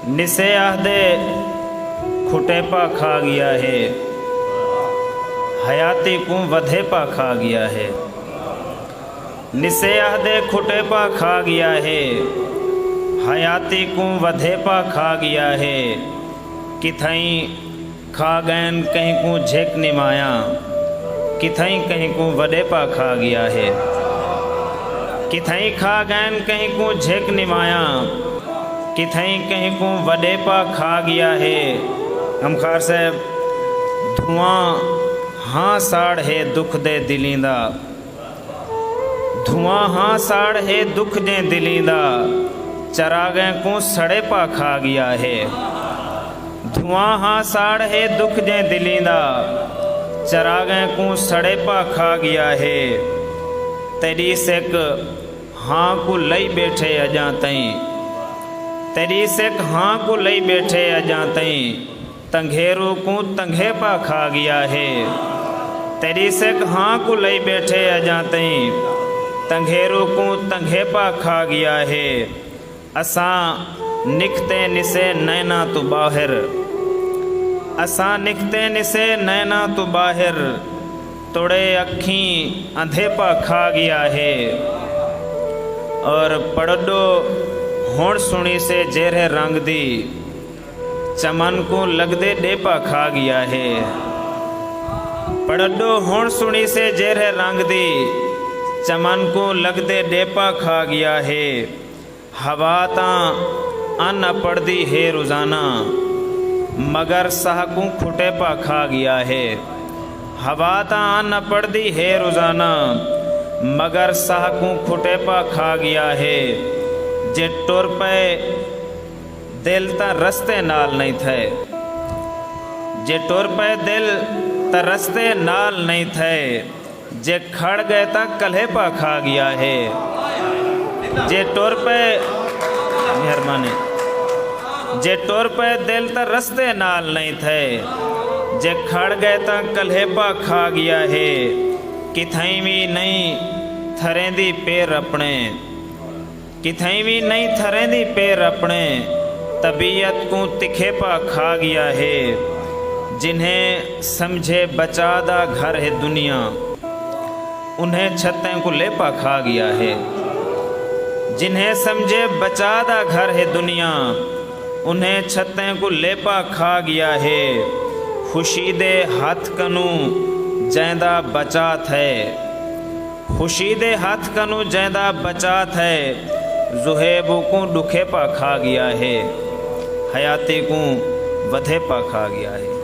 निसे आहदे खुटेपा खा गया है, हयाती को वधेपा खा गया है। निसे आहदे खुटेपा खा गया है, हयाती को वधेपा खा गया है। किथई खा गैन कहीं को झेक निमाया, किथई कहीं को वडेपा खा गया है। किथई खा गैन कहीं को झेक निमाया, किथई कहीं को वडेपा खा गया है। गमखार साहब, धुआं हाँ साड़ है दुख दे दिलींदा, धुआं हाँ साड़ है दुख दे दिलींदा, चरागे को सड़े पा खा गया है। धुआं हाँ साड़ है दुख दे दिलींदा, चरागे को सड़े पा खा गया है। तेरी सेक हाँ को लई बैठे अजा तई, तेरी सेक हाँ को लई बैठे अजा तई, तंघेरू को तंघे पा खा गया है। तेरी सेक हाँ को लई बैठे अजा तई, तंघेरू को तंघे पा खा गया है। असां निकते निसे नैना तू बाहिर, असां निकते निसे नैना तू बाहिर, तोड़े अखी अंधेपा खा गया है। और पड़डो होड़ सुनी से जेरे रंग दी, चमन को लगदे डेपा खा गया है। पड़डो होड़ सुनी से जेरे रंग दी, चमन को लगदे डेपा खा गया है। हवा ता अन पड़दी है रोजाना, मगर साह को खुटेपा खा गया है। हवा ता अन पड़दी है रोजाना, मगर साह को खुटेपा खा गया है। जे टुर पे दिल ता रस्ते नाल नहीं थे, जे टुर पे दिल ता रस्ते नाल नहीं थे, जे खड़ गए ता कल्हेपा खा गया है। जे टुर पे मेहरबानी, जे टुर पे दिल ता रस्ते नाल नहीं थे, जे खड़ गए ता कल्हेपा खा गया है। किथई भी नहीं थरेंदी पैर अपने, किथई भी नहीं थरेंदी पैर अपने, तबीयत को तिखेपा खा गया है। जिन्हें समझे बचादा घर है दुनिया, उन्हें छतें को लेपा खा गया है। जिन्हें समझे बचादा घर है दुनिया, उन्हें छतें को लेपा खा गया है। खुशी दे हाथ कनू जैदा बचात है, खुशी दे हाथ कनू जैदा बचात है, जुहेबू को दुखेपा खा गया है, हयाती को वधेपा खा गया है।